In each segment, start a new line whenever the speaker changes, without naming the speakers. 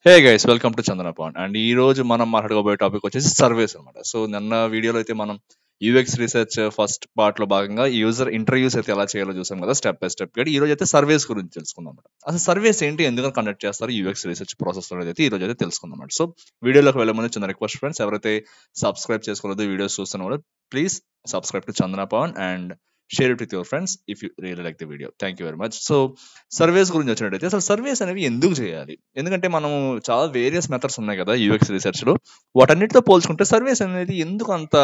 Hey guys, welcome to Chandana point. And ఈ రోజు మనం మాట్లాడుకోబోయే టాపిక్ వచ్చేసి సర్వేస్ అనమాట. సో నిన్న వీడియోలో అయితే మనం యూఎక్స్ రీసెర్చ్ ఫస్ట్ పార్ట్ లో భాగంగా యూజర్ ఇంటర్వ్యూస్ అయితే ఎలా చేయాలో చూసాం కదా, స్టెప్ బై స్టెప్ గడి. ఈ రోజు అయితే సర్వేస్ గురించి తెలుసుకుందాం అన్నమాట. అసలు సర్వేస్ ఏంటి, ఎందుకు కండక్ట్ చేస్తారు యూఎక్స్ రీసెర్చ్ ప్రాసెస్ అనేది అయితే ఈ రోజు అయితే తెలుసుకుందాం అన్నమాట. సో వీడియోలోకి వెళ్ళే ముందు చిన్న రిక్వెస్ట్ ఫ్రెండ్స్, ఎవరైతే సబ్స్క్రైబ్ చేసుకోలేదు వీడియోస్ చూస్తున్నా please subscribe to Chandana point and share it with your friends if you really like the video. Thank you very much. So surveys గురించి వచ్చినట్టయితే, అసలు సర్వేస్ అనేవి ఎందుకు చేయాలి? ఎందుకంటే మనం చాలా వేరియస్ మెథడ్స్ ఉన్నాయి కదా యూఎక్స్ రీసెర్చ్ లో. వాటన్నిటితో పోల్చుకుంటే సర్వేస్ అనేది ఎందుకు అంత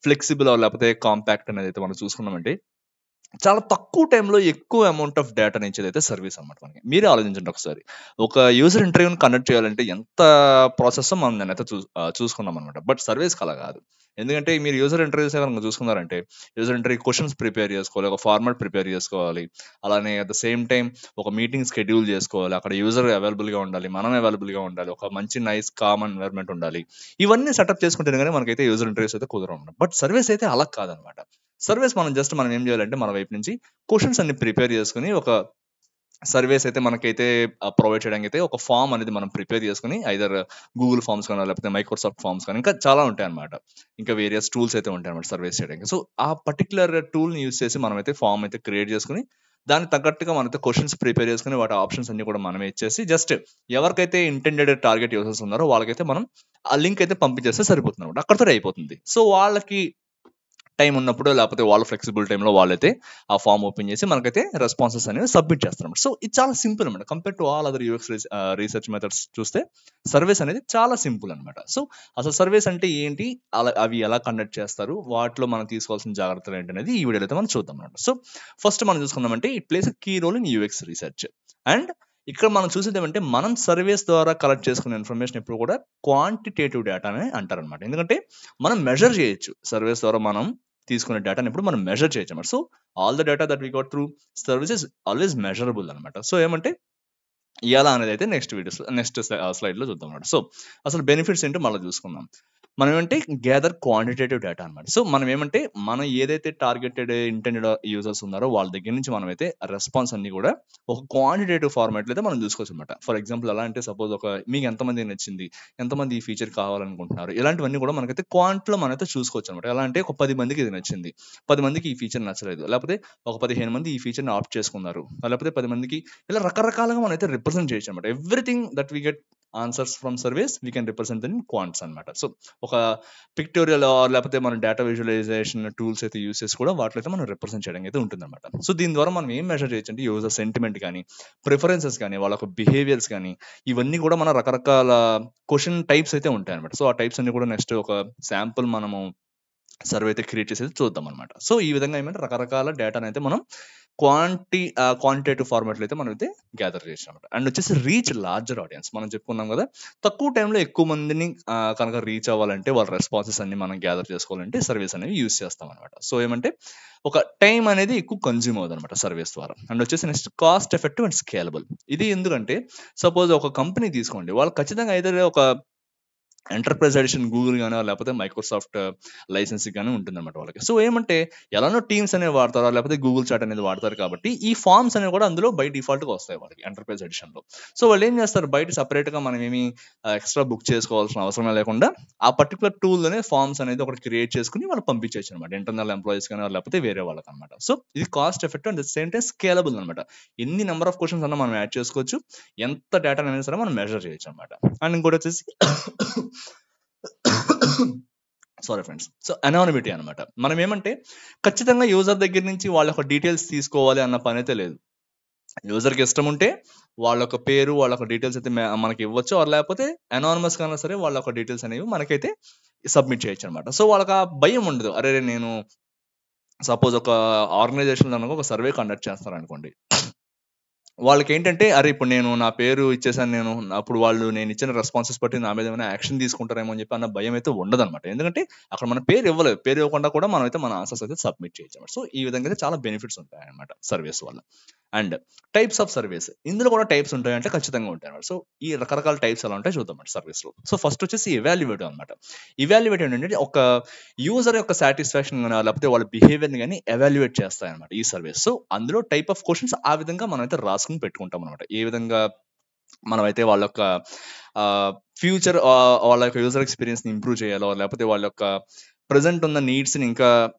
ఫ్లెక్సిబుల్ లేకపోతే కాంపాక్ట్ అనేది అయితే మనం చూసుకున్నామంటే, చాలా తక్కువ టైంలో ఎక్కువ అమౌంట్ ఆఫ్ డేటా నుంచి అయితే సర్వీస్ అనమాట. మనకి మీరే ఆలోచించండి ఒకసారి. ఒక యూజర్ ఇంటర్వ్యూని కండక్ట్ చేయాలంటే ఎంత ప్రాసెస్ మనం నేనైతే చూసుకున్నాం అనమాట. బట్ సర్వీస్ అలా కాదు. ఎందుకంటే మీరు యూజర్ ఇంటర్వ్యూస్ కనుక చూసుకున్నారంటే, యూజర్ ఇంటర్వ్యూ క్వశ్చన్స్ ప్రిపేర్ చేసుకోవాలి, ఒక ఫార్మాట్ ప్రిపేర్ చేసుకోవాలి, అలానే అట్ ద సేమ్ టైం ఒక మీటింగ్ షెడ్యూల్ చేసుకోవాలి, అక్కడ యూజర్ అవైలబుల్ గా ఉండాలి, మనం అవైలబుల్ గా ఉండాలి, ఒక మంచి నైస్ కామన్ ఎన్వైరన్మెంట్ ఉండాలి. ఇవన్నీ సెటప్ చేసుకుంటేనే కానీ మనకైతే యూజర్ ఇంటర్వ్యూస్ అయితే కుదరవు. బట్ సర్వీస్ అయితే అలా కాదనమాట. సర్వేస్ మనం ఏం చేయాలంటే, మన వైపు నుంచి క్వశ్చన్స్ అన్ని ప్రిపేర్ చేసుకుని, ఒక సర్వేస్ అయితే మనకైతే ప్రొవైడ్ చేయడానికి అయితే ఒక ఫామ్ అనేది మనం ప్రిపేర్ చేసుకుని, ఐదర్ గూగుల్ ఫామ్స్ కానీ లేకపోతే మైక్రోసాఫ్ట్ ఫామ్స్ కానీ ఇంకా చాలా ఉంటాయి అనమాట. ఇంకా వేరియస్ టూల్స్ అయితే ఉంటాయి అనమాట సర్వేస్ చేయడానికి. సో ఆ పర్టికులర్ టూల్ ని యూస్ చేసి మనం అయితే ఫామ్ అయితే క్రియేట్ చేసుకుని, దానికి తగ్గట్టుగా మనైతే క్వశ్చన్స్ ప్రిపేర్ చేసుకుని, వాటి ఆప్షన్స్ అన్ని కూడా మనమే ఇచ్చేసి, జస్ట్ ఎవరికైతే ఇంటెండెడ్ టార్గెట్ యూజర్స్ ఉన్నారో వాళ్ళకైతే మనం ఆ లింక్ అయితే పంపించేస్తే సరిపోతుంది అనమాట. అక్కడితో అయిపోతుంది. సో వాళ్ళకి టైం ఉన్నప్పుడు లేకపోతే వాళ్ళ ఫ్లెక్సిబుల్ టైంలో వాళ్ళైతే ఆ ఫామ్ ఓపెన్ చేసి మనకైతే రెస్పాన్సెస్ అనేవి సబ్మిట్ చేస్తారు. సో ఇది చాలా సింపుల్ అనమాట. Compare to all other UX research methods చూస్తే సర్వేస్ అనేది చాలా సింపుల్ అనమాట. సో అసలు సర్వేస్ అంటే ఏంటి, అలా అవి ఎలా కండక్ట్ చేస్తారు, వాటిలో మనం తీసుకోవాల్సిన జాగ్రత్తలు ఏంటి అనేది ఈ వీడియోలో అయితే మనం చూద్దాం అనమాట. సో ఫస్ట్ మనం చూసుకుందామంటే, it plays key role in UX research. And ఇక్కడ మనం చూసేది ఏమంటే, మనం సర్వేస్ ద్వారా కలెక్ట్ చేసుకునే ఇన్ఫర్మేషన్ ఎప్పుడు కూడా క్వాంటిటేటివ్ డేటా అని అంటారు అనమాట. ఎందుకంటే మనం మెజర్ చేయొచ్చు. సర్వేస్ ద్వారా మనం తీసుకునే డేటాని ఇప్పుడు మనం మెజర్ చేయొచ్చు అనమాట. So all the data that we got through services always measurable అనమాట. సో ఏమంటే ఎలా అనేది అయితే నెక్స్ట్ స్లైడ్ లో చూద్దాం అనమాట. సో అసలు బెనిఫిట్స్ ఏంటో మళ్ళీ చూసుకుందాం. మనం ఏమంటే గ్యాదర్ క్వాంటిటేటివ్ డేటా అనమాట. సో మనం ఏమంటే, మనం ఏదైతే టార్గెటెడ్ ఇంటెండెడ్ యూజర్స్ ఉన్నారో వాళ్ళ దగ్గర నుంచి మనం అయితే రెస్పాన్స్ అన్ని కూడా ఒక క్వాంటిటేటివ్ ఫార్మాట్ లో అయితే మనం చూసుకోవచ్చు అనమాట. ఫర్ ఎగ్జాంపుల్ ఎలా అంటే, సపోజ్ మీకు ఎంతమంది నచ్చింది, ఎంతమంది ఈ ఫీచర్ కావాలనుకుంటున్నారు, ఇలాంటివన్నీ కూడా మనకైతే క్వాంట్ లో మనైతే చూసుకోవచ్చు అనమాట. ఎలా అంటే, ఒక 10 మందికి ఇది నచ్చింది, 10 మందికి ఈ ఫీచర్ నచ్చలేదు, లేకపోతే ఒక 15 మంది ఈ ఫీచర్ ని ఆప్ట్ చేసుకున్నారు, లేకపోతే 10 మందికి, ఇలా రకరకాలుగా మనం అయితే రిప్రజెంట్ చేయొచ్చు అనమాట. Everything that we get answers from surveys we can represent in quants అనమాట. సో ఒక పిక్టోరియల్ లేకపోతే మన డేటా విజువలైజేషన్ టూల్స్ అయితే యూస్ చేసి కూడా వాటిలో అయితే మనం రిప్రజెంట్ చేయడం అయితే ఉంటుందన్నమాట. సో దీని ద్వారా మనం ఏం మెజర్ చేయొచ్చు అంటే, యూజర్ సెంటిమెంట్ కానీ, ప్రిఫరెన్సెస్ కానీ, వాళ్ళ బిహేవియర్స్ కానీ, ఇవన్నీ కూడా మన రకరకాల క్వశ్చన్ టైప్స్ అయితే ఉంటాయి అనమాట. సో ఆ టైప్స్ అన్ని కూడా నెక్స్ట్ ఒక శాంపుల్ మనము సర్వే అయితే క్రియేట్ చేసేది చూద్దాం అనమాట. సో ఈ విధంగా ఏమంటే రకరకాల డేటాను అయితే మనం క్వాంటిటేటివ్ ఫార్మాట్లో అయితే మనం అయితే గ్యాదర్ చేసాం అనమాట. అండ్ వచ్చేసి రీచ్ లార్జర్ ఆడియన్స్. మనం చెప్పుకున్నాం కదా, తక్కువ టైంలో ఎక్కువ మందిని కనుక రీచ్ అవ్వాలంటే, వాళ్ళ రెస్పాన్సెస్ అన్ని మనం గ్యాదర్ చేసుకోవాలంటే సర్వీస్ అనేవి యూస్ చేస్తాం అనమాట. సో ఏమంటే ఒక టైం అనేది ఎక్కువ కన్జ్యూమ్ అవుతుంది అనమాట సర్వీస్ ద్వారా. అండ్ వచ్చేసి next cost effective and scalable. ఇది ఎందుకంటే, సపోజ్ ఒక కంపెనీ తీసుకోండి, వాళ్ళు ఖచ్చితంగా అయితే ఒక ఎంటర్ప్రైజ్ ఎడిషన్ గూగుల్ గానో లేకపోతే మైక్రోసాఫ్ట్ లైసెన్సింగ్ గానీ ఉంటుందన్నమాట వాళ్ళకి. సో ఏమంటే, ఎలానో టీమ్స్ అనేవి వాడతారో లేకపోతే గూగుల్ చాట్ అనేది వాడతారు కాబట్టి, ఈ ఫార్మ్స్ అనేవి కూడా అందులో బై డిఫాల్ట్ గా వస్తాయి వాళ్ళకి ఎంటర్ప్రైజ్ ఎడిషన్ లో. సో వాళ్ళు ఏం చేస్తారు, బయట సపరేట్ గా మనం ఏమి ఎక్స్ట్రా బుక్ చేసుకోవాల్సిన అవసరమే లేకుండా ఆ పర్టికులర్ టూల్ లోనే ఫార్మ్స్ అనేది ఒకటి క్రియేట్ చేసుకుని వాళ్ళు పంపించవచ్చు అనమాట, ఇంటర్నల్ ఎంప్లాయీస్ కానీ లేకపోతే వేరే వాళ్ళకి అనమాట. సో ఇది cost effective and same time scalable అనమాట. ఎన్ని నెంబర్ ఆఫ్ క్వశ్చన్స్ అన్నా మనం యాడ్ చేసుకోవచ్చు, ఎంత డేటా అయినా సరే మనం మెజర్ చేయొచ్చు అనమాట. అండ్ ఇంకోటి వచ్చేసి సారీ ఫ్రెండ్స్, సో అనానిమిటీ అనమాట. మనం ఏమంటే, ఖచ్చితంగా యూజర్ దగ్గర నుంచి వాళ్ళ యొక్క డీటెయిల్స్ తీసుకోవాలి అన్న పని అయితే లేదు. యూజర్ కి ఇష్టం ఉంటే వాళ్ళ యొక్క పేరు, వాళ్ళ యొక్క డీటెయిల్స్ అయితే మనకి ఇవ్వచ్చు, లేకపోతే అనానిమస్ కన్నా సరే వాళ్ళ యొక్క డీటెయిల్స్ అనేవి మనకైతే సబ్మిట్ చేయొచ్చు అనమాట. సో వాళ్ళకి ఆ భయం ఉండదు. అరే నేను సపోజ్ ఒక ఆర్గనైజేషన్ కనుక ఒక సర్వే కండక్ట్ చేస్తారు అనుకోండి, వాళ్ళకి ఏంటంటే, అరే ఇప్పుడు నేను నా పేరు ఇచ్చేసాను, అప్పుడు వాళ్ళు నేను ఇచ్చిన రెస్పాన్సెస్ బట్టి నా మీద ఏమైనా యాక్షన్ తీసుకుంటారేమో అని చెప్పి అన్న భయం అయితే ఉండదు అనమాట. ఎందుకంటే అక్కడ మన పేరు ఇవ్వలేదు, పేరు ఇవ్వకుండా కూడా మనం అయితే మన ఆన్సర్స్ అయితే సబ్మిట్ చేయొచ్చు. సో ఈ విధంగా అయితే చాలా బెనిఫిట్స్ ఉంటాయి అనమాట సర్వీస్ వల్ల. అండ్ టైప్స్ ఆఫ్ సర్వీస్, ఇందులో కూడా టైప్స్ ఉంటాయి అంటే ఖచ్చితంగా ఉంటాయి అనమాట. సో ఈ రకరకాల టైప్స్ ఎలా ఉంటాయి చూద్దాం సర్వీస్ లో. సో ఫస్ట్ వచ్చేసి ఎవాల్యుయేటివ్ అనమాట. ఎవాల్యుయేటివ్ ఏంటంటే, ఒక యూజర్ యొక్క సాటిస్ఫాక్షన్ కానీ లేకపోతే వాళ్ళ బిహేవియర్ ని కానీ ఎవాల్యుయేట్ చేస్తాయి అనమాట ఈ సర్వీస్. సో అందులో టైప్ ఆఫ్ క్వశ్చన్స్ ఆ విధంగా మనం అయితే రాసుకుని పెట్టుకుంటాం అనమాట. ఏ విధంగా మనమైతే వాళ్ళ యొక్క ఫ్యూచర్ వాళ్ళ యొక్క యూజర్ ఎక్స్పీరియన్స్ని ఇంప్రూవ్ చేయాలో, లేకపోతే వాళ్ళ యొక్క ప్రెజెంట్ ఉన్న నీడ్స్ని ఇంకా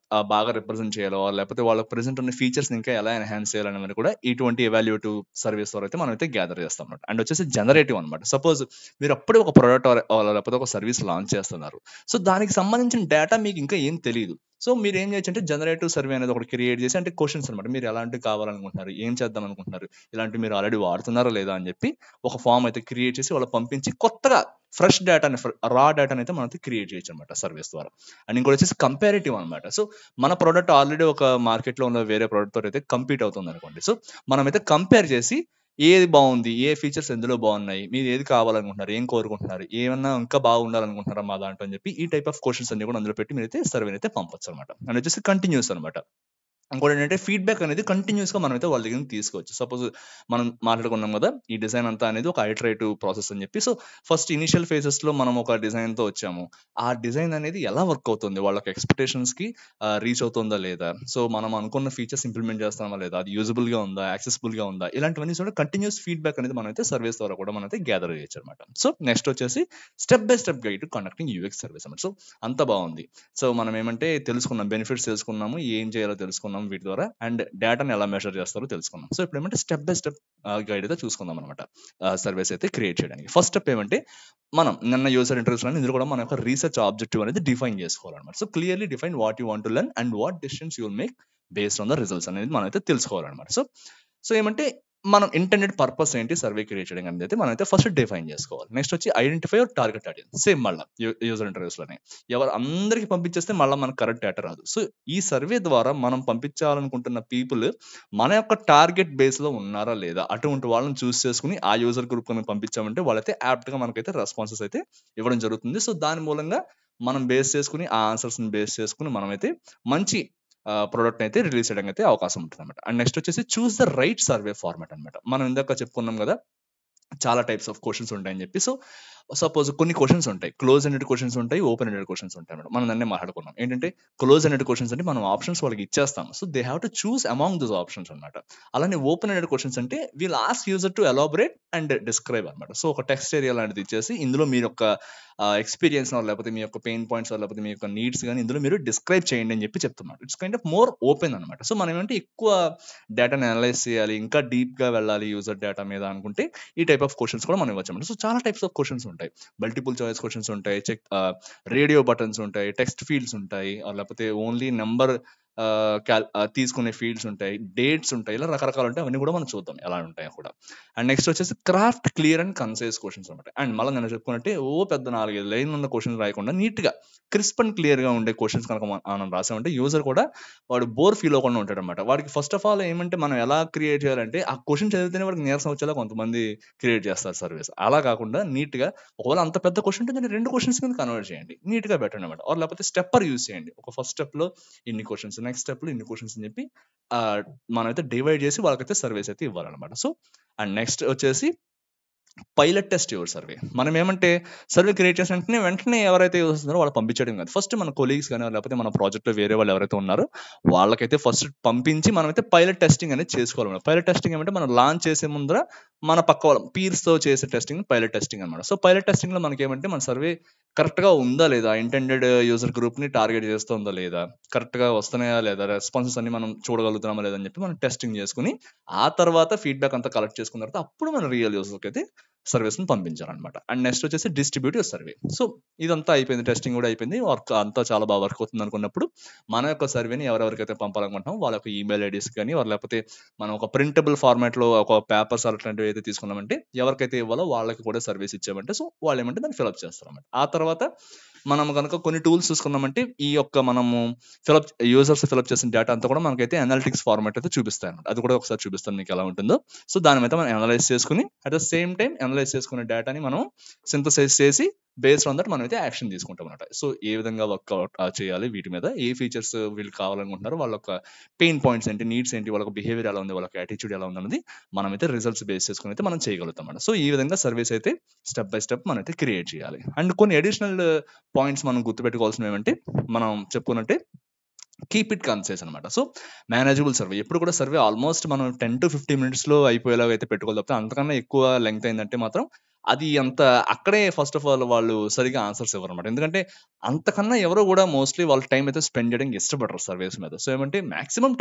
బాగా రిప్రజెంట్ చేయాలో, లేకపోతే వాళ్ళ ప్రెజెంట్ ఉన్న ఫీచర్స్ని ఇంకా ఎలా ఎన్హాన్స్ చేయాలనేది కూడా ఇటువంటి ఎవాల్యుయేటివ్ సర్వీస్ ద్వారా అయితే మనం అయితే గ్యాదర్ చేస్తాం అనమాట. అండ్ వచ్చేసి జనరేటివ్ అనమాట. సపోజ్ మీరు అప్పుడే ఒక ప్రోడక్ట్ లేకపోతే ఒక సర్వీస్ లాంచ్ చేస్తున్నారు. సో దానికి సంబంధించిన డేటా మీకు ఇంకా ఏం తెలియదు. సో మీరు ఏం చేయొచ్చు అంటే జనరేటివ్ సర్వే అనేది ఒకటి క్రియేట్ చేసి, అంటే క్వశ్చన్స్ అనమాట, మీరు ఎలాంటివి కావాలనుకుంటున్నారు, ఏం చేద్దాం అనుకుంటున్నారు, ఇలాంటివి మీరు ఆల్రెడీ వాడుతున్నారా లేదా అని చెప్పి ఒక ఫామ్ అయితే క్రియేట్ చేసి వాళ్ళు పంపించి కొత్తగా ఫ్రెష్ డేటాని, రా డేటాని అయితే మనం అయితే క్రియేట్ చేయొచ్చు అనమాట సర్వీస్ ద్వారా. అండ్ ఇంకోటి వచ్చేసి కంపారిటివ్ అనమాట. సో మన ప్రోడక్ట్ ఆల్రెడీ ఒక మార్కెట్లో ఉన్న వేరే ప్రోడక్ట్ తోటి అయితే కంపీట్ అవుతుంది అనుకోండి. సో మనమైతే కంపేర్ చేసి ఏది బాగుంది, ఏ ఫీచర్స్ ఎందులో బాగున్నాయి, మీరు ఏది కావాలనుకుంటున్నారు, ఏం కోరుకుంటున్నారు, ఏమన్నా ఇంకా బాగుండాలనుకుంటున్నారా మా దాంట్లో అని చెప్పి ఈ టైప్ ఆఫ్ క్వశ్చన్స్ అన్ని కూడా అందులో పెట్టి మీరైతే సర్వే అయితే పంపొచ్చు అనమాట. అండ్ వచ్చేసి కంటిన్యూస్ అనమాట. ఇంకోటి ఏంటంటే ఫీడ్బ్యాక్ అనేది కంటిన్యూస్గా మనమైతే వాళ్ళ దగ్గర నుంచి తీసుకోవచ్చు. సపోజ్ మనం మాట్లాడుకున్నాం కదా, ఈ డిజైన్ అంతా అనేది ఒక ఐటరేటివ్ ప్రాసెస్ అని చెప్పి. సో ఫస్ట్ ఇనిషియల్ ఫేజెస్లో మనం ఒక డిజైన్తో వచ్చాము, ఆ డిజైన్ అనేది ఎలా వర్క్ అవుతుంది, వాళ్ళకి ఎక్స్పెక్టేషన్స్కి రీచ్ అవుతుందా లేదా, సో మనం అనుకున్న ఫీచర్స్ ఇంప్లిమెంట్ చేస్తామా లేదా, అది యూజబుల్గా ఉందా, యాక్సెసిబుల్గా ఉందా, ఇలాంటివన్నీ కూడా కంటిన్యూస్ ఫీడ్బ్యాక్ అనేది మనమైతే సర్వీస్ ద్వారా కూడా మనమైతే గ్యాదర్ చేయొచ్చు అనమాట. సో నెక్స్ట్ వచ్చేసి step by step guide to conducting UX service అనమాట. సో అంత బాగుంది. సో మనం ఏమంటే తెలుసుకున్నాం, బెనిఫిట్స్ తెలుసుకున్నాము, ఏం చేయాలో తెలుసుకున్నాం వీటి ద్వారా, అండ్ డేటాని ఎలా మెజర్ చేస్తారో తెలుసుకున్నాం. సో ఇప్పుడు ఏమంటే స్టెప్ బై స్టెప్ గైడ్ అయితే చూసుకుందాం అనమాట సర్వీస్ అయితే క్రియేట్ చేయడానికి. ఫస్ట్ స్టెప్ ఏమంటే మనం నిన్న యూజర్ ఇంటర్వ్యూస్ ఇందులో కూడా మన యొక్క రీసెర్చ్ ఆబ్జెక్టివ్ అనేది డిఫైన్ చేసుకోవాలన్నమాట. So clearly define what you want to learn and what decisions you will make based on the results అనేది మనం అయితే తెలుసుకోవాలన్నమాట. సో ఏమంటే మనం ఇంటెండెడ్ పర్పస్ ఏంటి సర్వే క్రియేట్ చేయడం అనేది అయితే మనం అయితే ఫస్ట్ డిఫైన్ చేసుకోవాలి. నెక్స్ట్ వచ్చి identify your target audience. Same మళ్ళీ యూజర్ ఇంటర్వ్యూస్లోనే ఎవరు అందరికి పంపించేస్తే మళ్ళీ మనకు కరెక్ట్ డేటా రాదు. సో ఈ సర్వే ద్వారా మనం పంపించాలనుకుంటున్న పీపుల్ మన యొక్క టార్గెట్ బేస్లో ఉన్నారా లేదా, అటువంటి వాళ్ళని చూస్ చేసుకుని ఆ యూజర్ గ్రూప్ కొని పంపించామంటే వాళ్ళైతే యాప్ట్గా మనకైతే రెస్పాన్సెస్ అయితే ఇవ్వడం జరుగుతుంది. సో దాని మూలంగా మనం బేస్ చేసుకుని ఆ ఆన్సర్స్ని బేస్ చేసుకుని మనమైతే మంచి ప్రోడక్ట్ అయితే రిలీజ్ చేయడానికి అయితే అవకాశం ఉంటుంది అనమాట. అండ్ నెక్స్ట్ వచ్చేసి choose the right survey format అనమాట. మనం ఇందాక చెప్పుకున్నాం కదా, చాలా టైప్స్ ఆఫ్ క్వశ్చన్స్ ఉంటాయని చెప్పి. సో సపోజ్ కొన్ని క్వశ్చన్స్ ఉంటాయి, క్లోజ్ ఎండెడ్ క్వశ్చన్స్ ఉంటాయి, ఓపెన్ ఎండెడ్ క్వశ్చన్స్ ఉంటాయి మేడం. మనం దాన్ని మాట్లాడుకున్నాం. ఏంటంటే క్లోజ్ ఎండెడ్ క్వశ్చన్స్ అంటే మనం ఆప్షన్స్ వాళ్ళకి ఇచ్చేస్తాం, so they have to choose among those options అనమాట. అలానే ఓపెన్ ఎండెడ్ క్వశ్చన్స్ అంటే wheel ask user to elaborate and describe అనమాట. సో ఒక టెక్స్ట్ ఏరియా లాంటిది ఇచ్చేసి ఇందులో మీ యొక్క ఎక్స్పీరియన్స్ లేకపోతే మీ యొక్క పెయిన్ పాయింట్స్ లేకపోతే మీ యొక్క నీడ్స్ కానీ ఇందులో మీరు డిస్క్రైబ్ చేయండి అని చెప్పి చెప్తున్నారు. It's kind of more open అనమాట. సో మనం ఏంటంటే ఎక్కువ డేటాని అనలైజ్ చేయాలి, ఇంకా డీప్గా వెళ్ళాలి యూజర్ డేటా మీద అనుకుంటే ఈ టైప్ ఆఫ్ క్వశ్చన్స్ కూడా మనం ఇవ్వచ్చు. సో చాలా టైప్స్ ఆఫ్ క్వశ్చన్స్ ఉంటాయి, మల్టిపుల్ చాయిస్ క్వశ్చన్స్ ఉంటాయి, రేడియో బటన్స్ ఉంటాయి, టెక్స్ట్ ఫీల్డ్స్ ఉంటాయి, లేకపోతే ఓన్లీ నెంబర్ తీసుకునే ఫీల్డ్స్ ఉంటాయి, డేట్స్ ఉంటాయి, ఇలా రకరకాలు ఉంటాయి. అవన్నీ కూడా మనం చూద్దాం ఎలా ఉంటాయో కూడా. అండ్ నెక్స్ట్ వచ్చేసి craft clear and concise questions అనమాట. అండ్ మళ్ళీ నేను చెప్పుకున్నట్టే పెద్ద 4-5 లైన్లు ఉన్న క్వశ్చన్స్ రాయకుండా నీట్గా క్రిస్ప్ అండ్ క్లియర్గా ఉండే క్వశ్చన్స్ కనుక మనం రాసామంటే యూజర్ కూడా వాడు బోర్ ఫీల్ అవ్వకుండా ఉంటాడు అనమాట. వాడికి ఫస్ట్ ఆఫ్ ఆల్ ఏమంటే మనం ఎలా క్రియేట్ చేయాలంటే ఆ క్వశ్చన్ చదివితేనే వాడికి నీరసం వచ్చేలా కొంతమంది క్రియేట్ చేస్తారు సర్వీస్. అలా కాకుండా నీట్గా ఒకవేళ అంత పెద్ద క్వశ్చన్ ఉంటే దాన్ని 2 క్వశ్చన్స్ కింద కన్వర్ట్ చేయండి, నీట్గా పెట్టండి అనమాట. లేకపోతే స్టెప్పర్ యూజ్ చేయండి. ఒక ఫస్ట్ స్టెప్లో ఇన్ని క్వశ్చన్స్, నెక్స్ట్ స్టెప్లో ఇన్ని క్వశ్చన్స్ అని చెప్పి మనమైతే డివైడ్ చేసి వాళ్ళకైతే సర్వీస్ అయితే ఇవ్వాలన్నమాట. సో అండ్ నెక్స్ట్ వచ్చేసి పైలట్ టెస్ట్ యువర్ సర్వే. మనం ఏమంటే సర్వే క్రియేట్ చేసిన వెంటనే ఎవరైతే యూజ్ చేస్తున్నారో వాళ్ళు పంపించడం కాదు, ఫస్ట్ మన కొలీగ్స్ కానీ లేకపోతే మన ప్రాజెక్ట్లో వేరే వాళ్ళు ఎవరైతే ఉన్నారో వాళ్ళకైతే ఫస్ట్ పంపించి మనమైతే పైలట్ టెస్టింగ్ అనేది చేసుకోవాలి. పైలట్ టెస్టింగ్ ఏమంటే మనం లాంచ్ చేసే ముందర మన పక్క వాళ్ళ పీర్స్తో చేసే టెస్టింగ్ పైలట్ టెస్టింగ్ అనమాట. సో పైలట్ టెస్టింగ్లో మనకి ఏమంటే మన సర్వే కరెక్ట్గా ఉందా లేదా, ఇంటెండెడ్ యూజర్ గ్రూప్ని టార్గెట్ చేస్తుందా లేదా, కరెక్ట్గా వస్తున్నాయా లేదా, రెస్పాన్సెస్ అన్ని మనం చూడగలుగుతున్నామా లేదని చెప్పి మనం టెస్టింగ్ చేసుకుని ఆ తర్వాత ఫీడ్బ్యాక్ అంతా కలెక్ట్ చేసుకున్న తర్వాత అప్పుడు మన రియల్ యూజర్కి అయితే సర్వీస్ని పంపించాలన్నమాట. అండ్ నెక్స్ట్ వచ్చేసి డిస్ట్రిబ్యూట్ యువర్ సర్వే. సో ఇదంతా అయిపోయింది, టెస్టింగ్ కూడా అయిపోయింది, వర్క్ అంతా చాలా బాగా వర్క్ అవుతుంది అనుకున్నప్పుడు మన యొక్క సర్వేని ఎవరెవరికైతే పంపాలనుకుంటున్నాం వాళ్ళ యొక్క ఈమెయిల్ ఐడీస్ కానీ లేకపోతే మనం ఒక ప్రింటబుల్ ఫార్మాట్లో ఒక పేపర్స్ అట్లాంటివి అయితే తీసుకున్నామంటే ఎవరికైతే ఇవ్వాలో వాళ్ళకి కూడా సర్వీస్ ఇచ్చామంటే సో వాళ్ళు ఏమంటే దాన్ని ఫిలప్ చేస్తారన్నమాట. ఆ తర్వాత మనం కనుక కొన్ని టూల్స్ చూసుకున్నామంటే ఈ యొక్క మనము యూజర్స్ ఫిలప్ చేసిన డేటా అంతా కూడా మనకైతే అనలిటిక్స్ ఫార్మాట్ అయితే చూపిస్తాయి అనమాట. అది కూడా ఒకసారి చూపిస్తాను మీకు ఎలా ఉంటుందో. సో దాని మీద మనం అనలైజ్ చేసుకుని at the same time analyse చేసుకునే డేటాని మనం సింథసైజ్ చేసి బేస్డ్ ఆన్ దట్ మనం అయితే యాక్షన్ తీసుకుంటాం అనమాట. సో ఏ విధంగా వర్క్అవుట్ చేయాలి, వీటి మీద ఏ ఫీచర్స్ వీళ్ళు కావాలనుకుంటున్నారు, వాళ్ళ యొక్క పెయిన్ పాయింట్స్ ఏంటి, నీడ్స్ ఏంటి, వాళ్ళ బిహేవియర్ ఎలా ఉంది, వాళ్ళ యాటిట్యూడ్ ఎలా ఉంది అన్నది మనమైతే రిజల్ట్స్ బేస్ చేసుకుని అయితే మనం చేయగలుగుతాం అన్నమాట. సో ఈ విధంగా సర్వీస్ అయితే స్టెప్ బై స్టెప్ మనం అయితే క్రియేట్ చేయాలి. అండ్ కొన్ని అడిషనల్ పాయింట్స్ మనం గుర్తుపెట్టుకోవాల్సినవి ఏమంటే మనం చెప్పుకున్నట్టే కీప్ ఇట్ కన్సైస్ అనమాట. సో మేనేజబుల్ సర్వే ఎప్పుడు కూడా సర్వే ఆల్మోస్ట్ మనం 10 to 15 మినిట్స్లో అయిపోయేలాగా అయితే పెట్టుకోవాలి తప్పితే అంతకన్నా ఎక్కువ లెంగ్త్ అయిందంటే మాత్రం అది అంత అక్కడే ఫస్ట్ ఆఫ్ ఆల్ వాళ్ళు సరిగా ఆన్సర్స్ ఇవ్వరు అనమాట. ఎందుకంటే అంతకన్నా ఎవరు కూడా మోస్ట్లీ వాళ్ళ టైం అయితే స్పెండ్ చేయడానికి ఇష్టపడరు సర్వేస్ మీద. సో ఏమంటే మాక్సిమం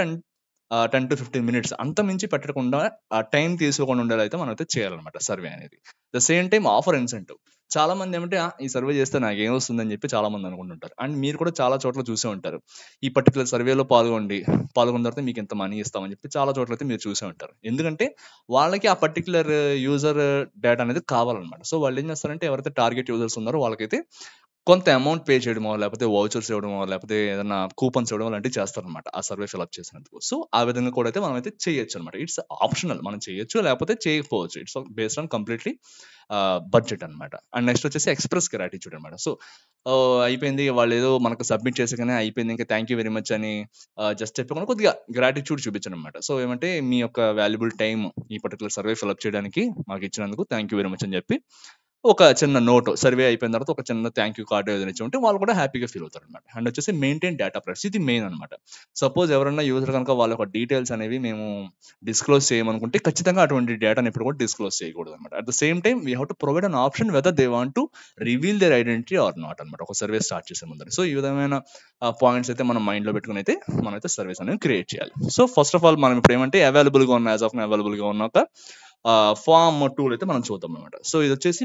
10 to 15 మినిట్స్ అంత మించి పెట్టకుండా ఆ టైం తీసుకోకుండా ఉండేలా అయితే మనం అయితే చేయాలన్నమాట సర్వే అనేది. The same time offer incentive. చాలా మంది ఏమంటే ఈ సర్వే చేస్తే నాకు ఏమొస్తుందని చెప్పి చాలా మంది అనుకుంటుంటారు. అండ్ మీరు కూడా చాలా చోట్ల చూసే ఉంటారు. ఈ పర్టికులర్ సర్వేలో పాల్గొన్న తర్వాత మీకు ఇంత మనీ ఇస్తామని చెప్పి చాలా చోట్ల అయితే మీరు చూసే ఉంటారు. ఎందుకంటే వాళ్ళకి ఆ పర్టికులర్ యూజర్ డేటా అనేది కావాలన్నమాట. సో వాళ్ళు ఏం చేస్తారంటే ఎవరైతే టార్గెట్ యూజర్స్ ఉన్నారో వాళ్ళకైతే కొంత అమౌంట్ పే చేయడమో, లేకపోతే వౌచర్స్ ఇవ్వడమో, లేకపోతే ఏదైనా కూపన్స్ ఇవ్వడం లాంటివి చేస్తారనమాట ఆ సర్వే ఫిల్అప్ చేసినందుకు. సో ఆ విధంగా కూడా అయితే మనం అయితే చేయొచ్చు అనమాట. ఇట్స్ ఆప్షనల్, మనం చేయొచ్చు లేకపోతే చేయకపోవచ్చు. It's based on completely budget అనమాట. అండ్ నెక్స్ట్ వచ్చేసి ఎక్స్ప్రెస్ గ్రాటిట్యూడ్ అనమాట. సో అయిపోయింది, వాళ్ళు ఏదో మనకు సబ్మిట్ చేసగానే అయిపోయింది ఇంకా థ్యాంక్ యూ వెరీ మచ్ అని జస్ట్ చెప్పకుండా కొద్దిగా గ్రాటిట్యూడ్ చూపించడం అనమాట. సో ఏమంటే మీ యొక్క వాల్యుబుల్ టైం ఈ పర్టికులర్ సర్వే ఫిల్అప్ చేయడానికి మాకు ఇచ్చినందుకు థ్యాంక్ యూ వెరీ మచ్ అని చెప్పి ఒక చిన్న నోట్, సర్వే అయిపోయిన తర్వాత ఒక చిన్న థ్యాంక్ యూ కార్డు ఏదైనా ఇచ్చి ఉంటే వాళ్ళు కూడా హ్యాపీగా ఫీల్ అవుతారు అనమాట. అండ్ వచ్చేసి మెయింటైన్ డేటా ప్రైవసీ, ఇది మెయిన్ అనమాట. సపోజ్ ఎవరైనా యూజర్ కనుక వాళ్ళ యొక్క డీటెయిల్స్ అనేవి మేము డిస్క్లోజ్ చేయమనుకుంటే ఖచ్చితంగా అటువంటి డేటాని ఎప్పుడు కూడా డిస్క్లోజ్ చేయకూడదు అనమాట. At the same time we have to provide an option whether they want to reveal their identity or not అనమాట ఒక సర్వే స్టార్ట్ చేసే ముందు. సో ఈ విధమైన పాయింట్స్ అయితే మనం మైండ్ లో పెట్టుకుని అయితే మనం అయితే సర్వీస్ అనేవి క్రియేట్ చేయాలి. సో ఫస్ట్ ఆఫ్ ఆల్ మనం ఇప్పుడు ఏమంటే అవైలబుల్ గా ఉన్న, యాజ్ ఆఫ్ అవైలబుల్ గా ఉన్న ఒక ఫార్మ్ టూల్ అయితే మనం చూద్దాం అనమాట. సో ఇది వచ్చేసి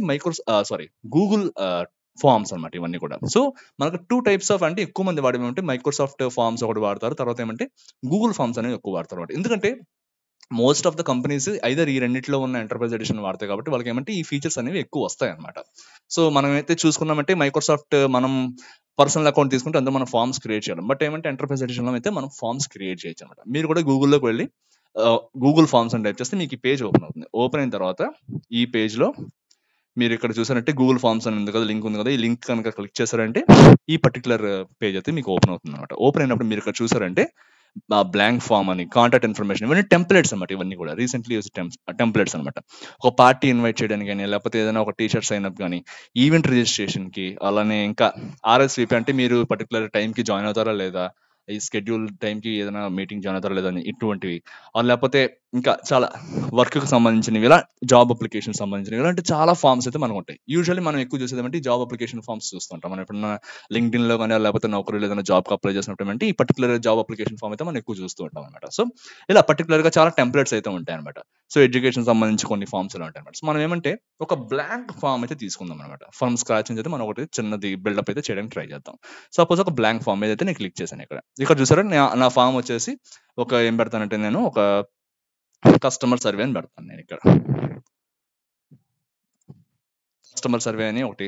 గూగుల్ ఫార్మ్స్ అనమాట ఇవన్నీ కూడా. సో మనకు 2 టైప్స్ ఆఫ్, అంటే ఎక్కువ మంది వాడేవి ఏమంటే మైక్రోసాఫ్ట్ ఫార్మ్స్ ఒకటి వాడతారు, తర్వాత ఏమంటే గూగుల్ ఫార్మ్స్ అనేవి ఎక్కువ వాడతారు అనమాట. ఎందుకంటే most of the companies either ఈ రెండిట్లో ఉన్న ఎంటర్ప్రైజ్ ఎడిషన్ వాడతాయి కాబట్టి వాళ్ళకి ఏమంటే ఈ ఫీచర్స్ అనేవి ఎక్కువ వస్తాయి అనమాట. సో మనం అయితే చూసుకున్నామంటే మైక్రోసాఫ్ట్ మనం పర్సనల్ అకౌంట్ తీసుకుంటే అందులో మనం ఫార్మ్స్ క్రియేట్ చేయాలి. బట్ ఏమంటే ఎంటర్ప్రైజ్ ఎడిషన్ లో అయితే మనం ఫార్మ్స్ క్రియేట్ చేయొచ్చు అనమాట. మీరు కూడా గూగుల్లోకి వెళ్ళి గూగుల్ ఫార్మ్స్ అని టైప్ చేస్తే మీకు ఈ పేజ్ ఓపెన్ అవుతుంది. ఓపెన్ అయిన తర్వాత ఈ పేజ్ లో మీరు ఇక్కడ చూసారంటే గూగుల్ ఫార్మ్స్ అని ఉంది కదా, లింక్ ఉంది కదా, ఈ లింక్ కనుక క్లిక్ చేశారంటే ఈ పర్టికులర్ పేజ్ అయితే మీకు ఓపెన్ అవుతుంది అనమాట. ఓపెన్ అయినప్పుడు మీరు ఇక్కడ చూసారంటే బ్లాంక్ ఫామ్ అని, కాంటాక్ట్ ఇన్ఫర్మేషన్, ఇవన్నీ టెంప్లెట్స్ అనమాట. ఇవన్నీ కూడా రీసెంట్లీ యూజ్ టెంప్లెట్స్ అనమాట. ఒక పార్టీ ఇన్వైట్ చేయడానికి కానీ, లేకపోతే ఏదైనా ఒక టీషర్ట్ సైన్ అప్ కానీ, ఈవెంట్ రిజిస్ట్రేషన్ కి, అలానే ఇంకా RSVP అంటే మీరు పర్టికులర్ టైం కి జాయిన్ అవుతారా లేదా, ఈ స్కెడ్యూల్ టైం కి ఏదైనా మీటింగ్ జాయిన్ అవుతారా లేదా అని ఇటువంటివి, లేకపోతే ఇంకా చాలా వర్క్ కి సంబంధించినవి, ఇలా జాబ్ అప్లికేషన్ సంబంధించినవి, ఇలాంటి చాలా ఫార్మ్స్ అయితే మనకు ఉంటాయి. యూజువల్లీ మనం ఎక్కువ చూసేది అంటే జాబ్ అప్లికేషన్ ఫార్మ్స్ చూస్తుంటాం. మనం ఎప్పుడన్నా లింక్డ్ఇన్ లో కానీ, లేకపోతే నౌకరీలో ఏదైనా జాబ్ కి అప్లై చేసినప్పుడు అంటే ఈ పర్టికులర్ జాబ్ అప్లికేషన్ ఫామ్ అయితే మనం ఎక్కువ చూస్తూ ఉంటాం అనమాట. సో ఇలా పర్టికులర్ గా చాలా టెంప్లెట్స్ అయితే ఉంటాయి అనమాట. సో ఎడ్యుకేషన్ సంబంధించి కొన్ని ఫార్మ్స్ ఇలా ఉంటాయి అనమాట. సో మనం ఏమంటే ఒక బ్లాంక్ ఫామ్ అయితే తీసుకుందాం అనమాట. ఫ్రమ్ స్క్రాచ్ నుంచి అయితే మనం ఒకటి చిన్నది బిల్డప్ అయితే చేయడానికి ట్రై చేద్దాం. సపోజ్ ఒక బ్లాంక్ ఫామ్ ఏదైతే నేను క్లిక్ చేశాను, ఇక్కడ చూసారా నా ఫామ్ వచ్చేసి ఏం పెడతానంటే నేను ఒక కస్టమర్ సర్వే అని పెడతాను. నేను ఇక్కడ కస్టమర్ సర్వే అని ఒకటి,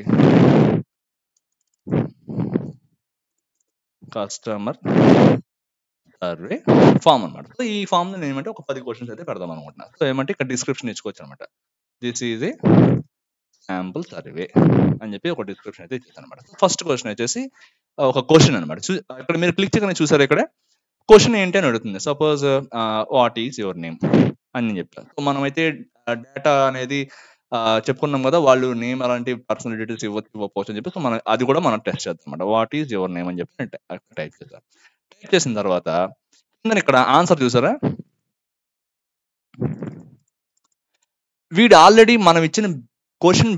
కస్టమర్ సర్వే ఫామ్ అనమాట. సో ఈ ఫామ్ నేను ఏమంటే ఒక 10 క్వశ్చన్స్ అయితే పెడదాం అనుకుంటున్నాను. సో ఏమంటే ఇక్కడ డిస్క్రిప్షన్ ఇచ్చుకోవచ్చు అనమాట. This is a sample survey అని చెప్పి ఒక డిస్క్రిప్షన్ అయితే ఇచ్చేసాను అనమాట. ఫస్ట్ క్వశ్చన్ వచ్చేసి ఒక క్వశ్చన్ అనమాట. ఇక్కడ మీరు క్లిక్ చేయగానే చూసారు ఇక్కడ క్వశ్చన్ ఏంటి అని అడుగుతుంది. Suppose what is your name అని నేను చెప్తాను. సో మనమైతే డేటా అనేది చెప్పుకున్నాం కదా, వాళ్ళు నేమ్ అలాంటి పర్సనల్ డీటెయిల్స్ ఇవ్వకపోవచ్చు అని చెప్పి, సో మనం అది కూడా మనం టెస్ట్ చేద్దాం అనమాట. వాట్ ఈజ్ యువర్ నేమ్ అని చెప్పి నేను టైప్ చేశాను. టైప్ చేసిన తర్వాత ఇక్కడ ఆన్సర్ చూసారా, వీడు ఆల్రెడీ మనం ఇచ్చిన క్వశ్చన్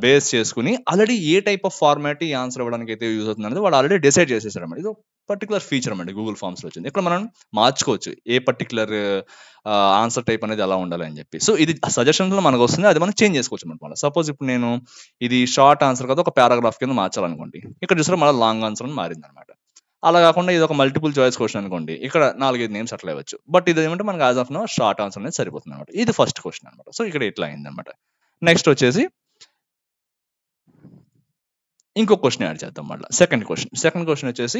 బేస్ చేసుకుని already A type of format ఈ ఆన్సర్ ఇవ్వడానికి అయితే యూజ్ అవుతుంది అనేది వాడు ఆల్రెడీ డిసైడ్ చేసేసారు అన్నమాట. ఇది పర్టికులర్ ఫీచర్ అన్నమాట గూగుల్ ఫార్మ్స్ లో వచ్చింది. ఇక్కడ మనం మార్చుకోవచ్చు ఏ పర్టికులర్ ఆన్సర్ టైప్ అనేది ఎలా ఉండాలి అని చెప్పి. సో ఇది సజెషన్స్ లో మనకు వస్తుంది, అది మనం చేంజ్ చేసుకోవచ్చు అనమాట. సపోజ్ ఇప్పుడు నేను ఇది షార్ట్ ఆన్సర్ కదా, ఒక పారాగ్రాఫ్ కింద మార్చాలనుకోండి, ఇక్కడ చూసారా మళ్ళీ లాంగ్ ఆన్సర్ అని మారింది అనమాట. అలా కాకుండా ఇది ఒక మల్టిపుల్ చాయిస్ క్వశ్చన్ అనుకోండి, ఇక్కడ 4-5 నేమ్స్ అట్లా ఇవ్వచ్చు. బట్ ఇది ఏమంటే మనకి as of no short answer అనేది సరిపోతుంది అనమాట. ఇది ఫస్ట్ క్వశ్చన్ అనమాట. సో ఇక్కడ ఇట్లా అయింది అనమాట. నెక్స్ట్ వచ్చేసి ఇంకో క్వశ్చన్ యాడ్ చేద్దాం మళ్ళీ. సెకండ్ క్వశ్చన్ వచ్చేసి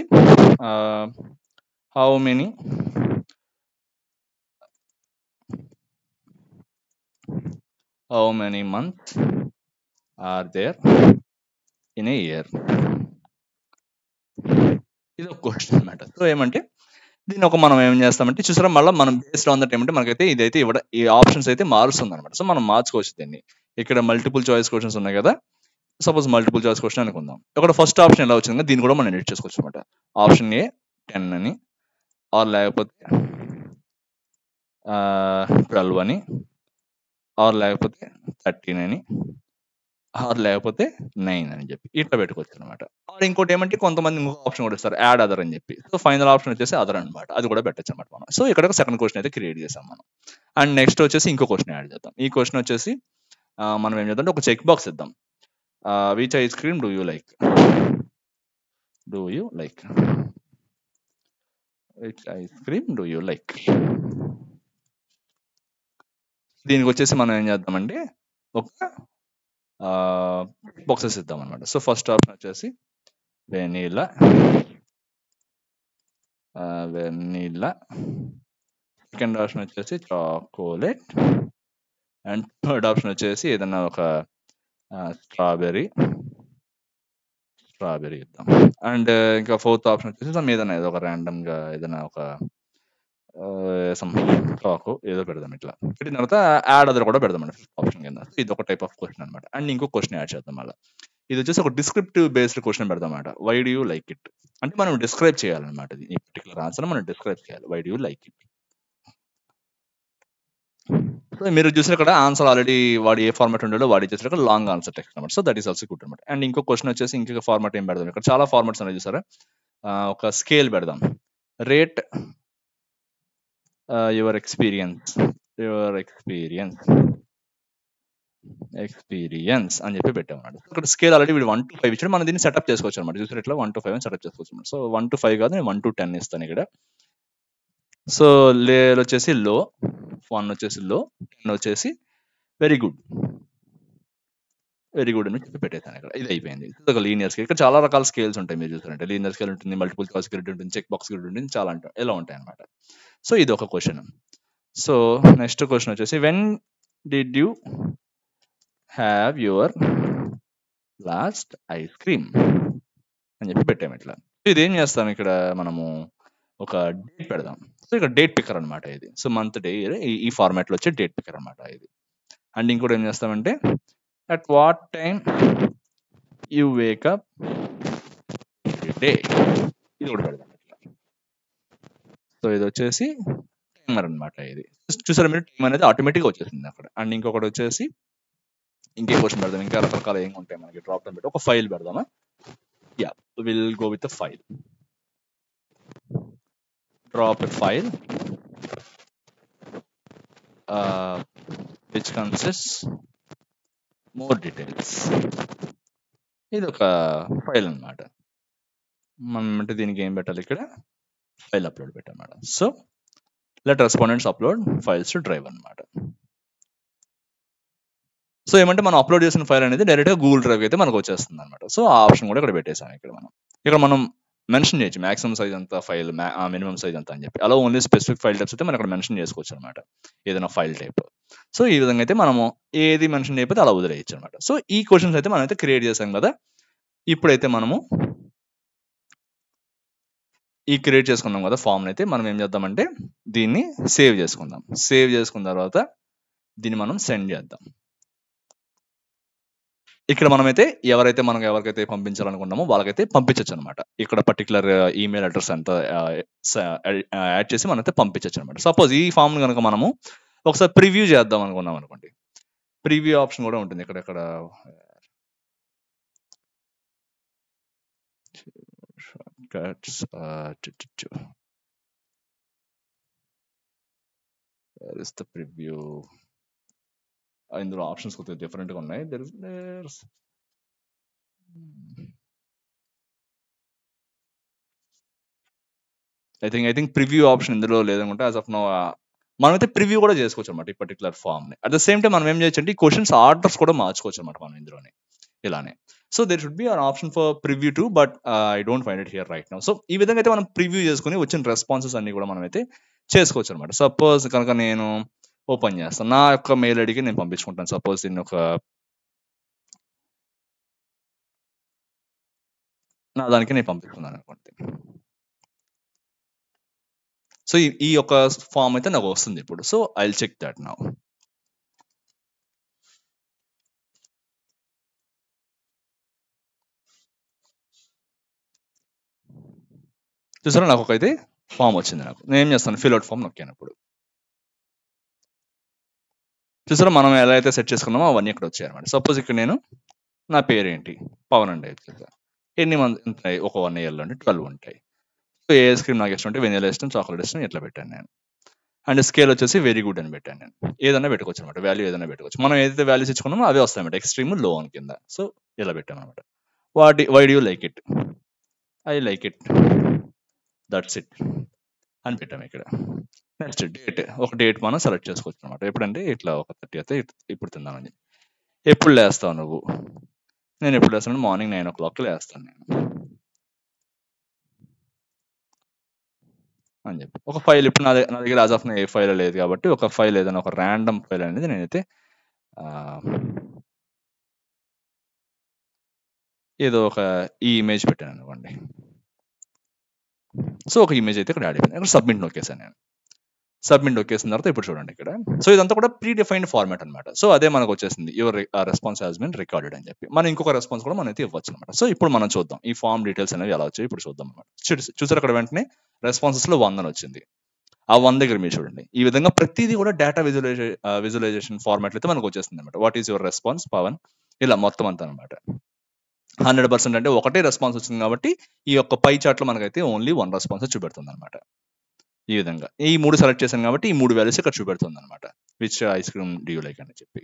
how many months are there in a year. ఇది ఒక క్వశ్చన్ అనమాట. సో ఏమంటే దీన్ని మనం ఏం చేస్తామంటే చూసారా మళ్ళీ మనం బేస్డ్ ఆన్ దట్ ఏమంటే మనకైతే ఇదైతే ఈ ఆప్షన్స్ అయితే మారుస్తుంది అనమాట. సో మనం మార్చుకోవచ్చు దీన్ని. ఇక్కడ మల్టిపుల్ చాయిస్ క్వశ్చన్స్ ఉన్నాయి కదా, సపోజ్ మల్టిపుల్ చాయిస్ క్వశ్చన్ అనుకుందాం. ఇక్కడ ఫస్ట్ ఆప్షన్ ఎలా వచ్చింది, దీన్ని కూడా మనం ఎడిట్ చేసుకోవచ్చు అనమాట. ఆప్షన్ ఏ 10 అని, ఆర్ లేకపోతే 12 అని, ఆర్ లేకపోతే 13 అని, ఆర్ లేకపోతే 9 అని చెప్పి ఇట్లా పెట్టుకోవచ్చు అనమాట. ఆర్ ఇంకోటి ఏమంటే కొంతమంది ఇంకొక ఆప్షన్ కూడా ఇస్తారు, యాడ్ అదర్ అని చెప్పి. సో ఫైనల్ ఆప్షన్ వచ్చేసి అదర్ అనమాట. అది కూడా పెట్టచ్చు అనమాట మనం. సో ఇక్కడ ఒక సెకండ్ క్వశ్చన్ అయితే క్రియేట్ చేసాం మనం. అండ్ నెక్స్ట్ వచ్చేసి ఇంకో క్వశ్చన్ యాడ్ చేద్దాం. ఈ క్వశ్చన్ వచ్చేసి మనం ఏం చేద్దాం అంటే ఒక చెక్ బాక్స్ ఇద్దాం. Which ice cream do you like? Do you like? Which ice cream do you like? దీనికి వచ్చేసి మనం ఏం చేద్దామంటే ఒక బాక్సెస్ ఇద్దాం అనమాట. సో ఫస్ట్ ఆప్షన్ వచ్చేసి వెనీలా, వెనీలా. సెకండ్ ఆప్షన్ వచ్చేసి చాకోలెట్. అండ్ థర్డ్ ఆప్షన్ వచ్చేసి ఏదైనా ఒక స్ట్రాబెర్రీ ఇద్దాం. అండ్ ఇంకా ఫోర్త్ ఆప్షన్ వచ్చేసి సమ్ ఏదైనా ఏదో ఒక ర్యాండమ్ గా ఏదైనా ఒక సమ్ చాకో ఏదో పెడదాం. ఇట్లా పెట్టిన తర్వాత యాడ్ అదర్ కూడా పెడదాం అండి ఫిఫ్త్ ఆప్షన్ కింద. ఇది ఒక టైప్ ఆఫ్ క్వశ్చన్ అనమాట. అండ్ ఇంకో క్వశ్చన్ యాడ్ చేద్దాం మళ్ళీ. ఇది వచ్చేసి ఒక డిస్క్రిప్టివ్ బేస్డ్ క్వశ్చన్ పెడదాం అనమాట. Why do you like it అంటే మనం డిస్క్రైబ్ చేయాలన్నమాట. ఈ పర్టికులర్ ఆన్సర్ మనం డిస్క్రైబ్ చేయాలి. Why do you like it. So మీరు చూసిన ఇక్కడ ఆన్సర్ ఆల్రెడీ వాడు ఏ ఫార్మాట్ ఉండేదో వాడు ఇచ్చేసారు లాంగ్ ఆన్సర్ టెక్స్ట్ అనమాట. So that is also good అనమాట. అండ్ ఇంకో క్వశ్చన్ వచ్చేసి ఇంకొక ఫార్మాట్ ఏం పెడదాం. ఇక్కడ చాలా ఫార్మాట్స్ ఉన్నాయి చూసారా. ఒక స్కేల్ పెడదాం. రేట్ యువర్ ఎక్స్పీరియన్స్ అని చెప్పి పెట్టాం అన్నమాట. ఇక్కడ స్కేల్ ఆల్రెడీ వీడు 1 to 5 ఇచ్చాడు. మనం దీన్ని సెటప్ చేసుకోవచ్చు అనమాట. చూసారు ఇట్లా 1 to 5 అని సెటప్ చేసుకోవచ్చు. సో 1 to 5 కాదు, నేను 1 to 10 ఇస్తాను ఇక్కడ. సో లేయర్ వచ్చేసి లో, 1 వచ్చేసి లో, 10 వచ్చేసి వెరీ గుడ్ అని చెప్పి పెట్టేసాను ఇక్కడ. ఇది అయిపోయింది. ఇది ఒక లీనియర్ స్కేల్. ఇక్కడ చాలా రకాల స్కేల్స్ ఉంటాయి. మీరు చూసారంటే లీనియర్ స్కేల్ ఉంటుంది, మల్టిపుల్ చాయిస్ గ్రిడ్ ఉంటుంది, చెక్ బాక్స్ గ్రిడ్ ఉంటుంది, చాలా ఉంటాయి, ఇలా ఉంటాయి అనమాట. సో ఇది ఒక క్వశ్చన్. సో నెక్స్ట్ క్వశ్చన్ వచ్చేసి when did you have your last ice cream అని చెప్పి పెట్టాము ఇట్లా. ఇది ఏం చేస్తాం ఇక్కడ మనము ఒక డేట్ పెడదాం. సో ఇక్కడ డేట్ పిక్కర్ అనమాట ఇది. సో మంత్ డే ఈ ఫార్మాట్ లో వచ్చే డేట్ పిక్కర్ అనమాట ఇది. అండ్ ఇంకోటి ఏం చేస్తామంటే at what time you wake up day, ఇది కూడా పెడదాం ఇట్లా. సో ఇది వచ్చేసి టైమర్ అనమాట. ఇది చూసారా మీరు, టైం అనేది ఆటోమేటిక్గా వచ్చేసింది అక్కడ. అండ్ ఇంకొకటి వచ్చేసి ఇంకే క్వశ్చన్ పెడదాం. ఇంకా రకరకాల ఏం ఉంటాయి మనకి. డ్రాప్ డౌన్ పెట్టి ఒక ఫైల్ పెడదామా. Yeah, will go with file. Drop a file which consists more details. ఇది ఒక ఫైల్ అనమాట. మనం అంటే దీనికి ఏం పెట్టాలి, ఇక్కడ ఫైల్ అప్లోడ్ పెట్టామన్నమాట. So let respondents upload files to drive అనమాట. సో ఏమంటే మనం అప్లోడ్ చేసిన ఫైల్ అనేది డైరెక్ట్గా గూగుల్ డ్రైవ్ అయితే మనకు వచ్చేస్తుంది అనమాట. సో ఆ ఆప్షన్ కూడా ఇక్కడ పెట్టేసాం. ఇక్కడ మనం మెన్షన్ చేయొచ్చు మాక్సిమం సైజ్ అంత ఫైల్, మినిమం సైజ్ అంత అని చెప్పి. అలా ఓన్లీ స్పెసిఫిక్ ఫైల్ టైప్స్ అయితే మనం ఇక్కడ మెన్షన్ చేసుకోవచ్చు అనమాట, ఏదైనా ఫైల్ టైప్. సో ఈ విధంగా అయితే మనము ఏది మెన్షన్ చేయకపోతే అలా వదిలేయచ్చు అనమాట. సో ఈ క్వశ్చన్స్ అయితే మనం అయితే క్రియేట్ చేసాం కదా. ఇప్పుడైతే మనము ఈ క్రియేట్ చేసుకున్నాం కదా ఫామ్ అయితే మనం ఏం చేద్దామంటే దీన్ని సేవ్ చేసుకుందాం. సేవ్ చేసుకున్న తర్వాత దీన్ని మనం సెండ్ చేద్దాం. ఇక్కడ మనమైతే ఎవరికైతే పంపించాలనుకున్నామో వాళ్ళకైతే పంపించచ్చు అనమాట. ఇక్కడ పర్టికులర్ ఈమెయిల్ అడ్రస్ అంతా యాడ్ చేసి మనమైతే పంపించచ్చు అనమాట. సపోజ్ ఈ ఫామ్ కనుక మనము ఒకసారి ప్రివ్యూ చేద్దాం అనుకున్నాం అనుకోండి, ప్రివ్యూ ఆప్షన్ కూడా ఉంటుంది ఇక్కడ. ప్రివ్యూ ఇందులో ఆప్షన్స్ కొద్దిగా డిఫరెంట్ గా ఉన్నాయి. ఐ థింక్ ప్రివ్యూ ఆప్షన్ ఇందులో లేదనుకుంటే. యాజ్ ఆఫ్ నో మనమైతే ప్రివ్యూ కూడా చేసుకోవచ్చు అనమాట ఈ పర్టికులర్ ఫామ్ ని. అట్ ద సేమ్ టైం మనం ఏం చేయొచ్చు అంటే ఈ క్వశ్చన్స్ ఆర్డర్స్ కూడా మార్చుకోవచ్చు అనమాట మనం ఇందులోనే ఇలానే. So there should be an option for preview too, but I don't find it here right now. So ఈ విధంగా అయితే మనం ప్రివ్యూ చేసుకుని వచ్చిన రెస్పాన్సెస్ అన్ని కూడా మనం అయితే చేసుకోవచ్చు అనమాట. సపోజ్ కనుక నేను ఓపెన్ చేస్తాను, నా యొక్క మెయిల్ ఐడికి నేను పంపించుకుంటాను. సపోజ్ దీన్ని నా దానికి నేను పంపిస్తున్నాను అనుకోండి. సో ఈ యొక్క ఫామ్ అయితే నాకు వస్తుంది ఇప్పుడు. So I will check that now. చూసారా నాకు ఒకైతే ఫామ్ వచ్చింది. నాకు నేను ఏం చేస్తాను, ఫిల్ అవుట్ ఫామ్ నొక్కాను. చూసారా మనం ఎలా అయితే సెట్ చేసుకున్నామో అవన్నీ ఇక్కడ వచ్చాయి అనమాట. సపోజ్ ఇక్కడ నేను నా పేరేంటి, పవన్ అండి అయితే ఎన్ని మంది ఉంటాయి, ఒక 1 yearలో అంటే 12 ఉంటాయి. సో ఏ ఐస్ క్రీమ్ నాకు ఇష్టం అంటే వెనిలా ఇష్టం, చాక్లెట్ ఇష్టం, ఇట్లా పెట్టాను నేను. అండ్ స్కేల్ వచ్చేసి వెరీ గుడ్ అని పెట్టాను నేను. ఏదైనా పెట్టుకోవచ్చు అనమాట, వాల్యూ ఏదైనా పెట్టుకోవచ్చు. మనం ఏదైతే వాల్యూస్ ఇచ్చుకున్నామో అవే వస్తాయి అనమాట, ఎక్స్ట్రీమ్, లో అని కింద. సో ఇలా పెట్టాను అనమాట. Why do you like it, I like it, that's it అని పెట్టాము ఇక్కడ. నెక్స్ట్ డేట్, ఒక డేట్ మనం సెలెక్ట్ చేసుకోవచ్చు అనమాట. ఎప్పుడంటే ఇట్లా ఒక 30 అయితే ఇప్పుడు తిందామని. ఎప్పుడు లేస్తావు నువ్వు, నేను ఎప్పుడు లేస్తాను, మార్నింగ్ 9 o'clock లేస్తాను నేను అని చెప్పి. ఒక ఫైల్ ఇప్పుడు నా దగ్గర యాజ్ ఆఫ్ ఏ ఫైల్ లేదు కాబట్టి ఒక ఫైల్ ఏదైనా ఒక ర్యాండమ్ ఫైల్ అనేది నేనైతే ఏదో ఒక ఈ ఇమేజ్ పెట్టాను అనుకోండి. సో ఒక ఇమేజ్ అయితే ఇక్కడ యాడ్ అయిపోయింది. ఇక్కడ సబ్మిట్ నొక్కేసాను నేను. సబ్మిట్ నొక్కేసిన తర్వాత ఇప్పుడు చూడండి ఇక్కడ. సో ఇదంతా కూడా ప్రీ డిఫైన్డ్ ఫార్మాట్ అనమాట. సో అదే మనకు వచ్చేసింది, your response has been recorded అని చెప్పి. మనం ఇంకొక రెస్పాన్స్ కూడా మనం అయితే ఇవ్వచ్చు అనమాట. సో ఇప్పుడు మనం చూద్దాం ఈ ఫామ్ డీటెయిల్స్ అనేవి ఎలా వచ్చాయి ఇప్పుడు చూద్దాం అనమాట. చూసారు అక్కడ వెంటనే రెస్పాన్సెస్ లో 100 అని వచ్చింది. ఆ 100 దగ్గర మీరు చూడండి, ఈ విధంగా ప్రతిదీ కూడా డేటా విజువలైజేషన్ ఫార్మాట్ అయితే మనకు వచ్చేస్తుంది అనమాట. What is your response Pavan, ఇలా మొత్తం అంతా అనమాట. 100% అంటే ఒకటే రెస్పాన్స్ వచ్చింది కాబట్టి ఈ యొక్క పై చార్ట్ లో మనకైతే ఓన్లీ 1 రెస్పాన్స్ చూపెడుతుంది అనమాట. ఈ విధంగా ఈ 3 సెలెక్ట్ చేశాను కాబట్టి ఈ 3 వాల్యూస్ ఇక్కడ చూపెడుతుంది అనమాట, which ice cream do you like అని చెప్పి.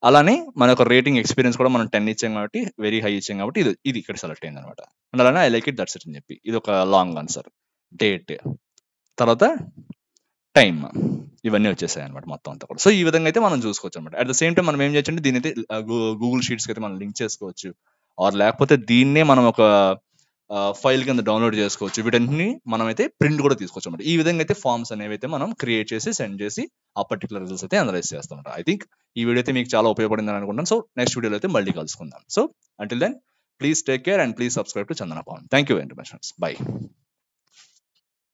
అలానే మన యొక్క రేటింగ్ ఎక్స్పీరియన్స్ కూడా మనం 10 ఇచ్చాం కాబట్టి, వెరీ హై ఇచ్చాం కాబట్టి ఇది ఇక్కడ సెలెక్ట్ అయింది అనమాట. అండ్ అలానే I like it, that's it అని చెప్పి ఇది ఒక లాంగ్ ఆన్సర్. డేట్, తర్వాత టైమ్, ఇవన్నీ వచ్చేసాయి అనమాట మొత్తం అంతా కూడా. సో ఈ విధంగా అయితే మనం చూసుకోవచ్చు అనమాట. అట్ ద సేమ్ టైం మనం ఏం చేయొచ్చు అంటే దీని అయితే గూగుల్ షీట్స్ అయితే మనం లింక్ చేసుకోవచ్చు, ఆర్ లేకపోతే దీన్నే మనం ఒక ఫైల్ కింద డౌన్లోడ్ చేసుకోవచ్చు. వీటన్నిటిని మనం అయితే ప్రింట్ కూడా తీసుకోవచ్చు అనమాట. ఈ విధంగా అయితే ఫార్మ్స్ అనేవి అయితే మనం క్రియేట్ చేసి సెండ్ చేసి ఆ పర్టికులర్ రిజల్ట్స్ అయితే అనలైజ్ చేస్తాం. ఐ థింక్ ఈ వీడియో అయితే మీకు చాలా ఉపయోగపడిందని అనుకుంటాను. సో నెక్స్ట్ వీడియోలో అయితే మళ్ళీ కలుసుకుందాం. So until then please take care and please subscribe to Chandana Pavan. Thank you very much. By.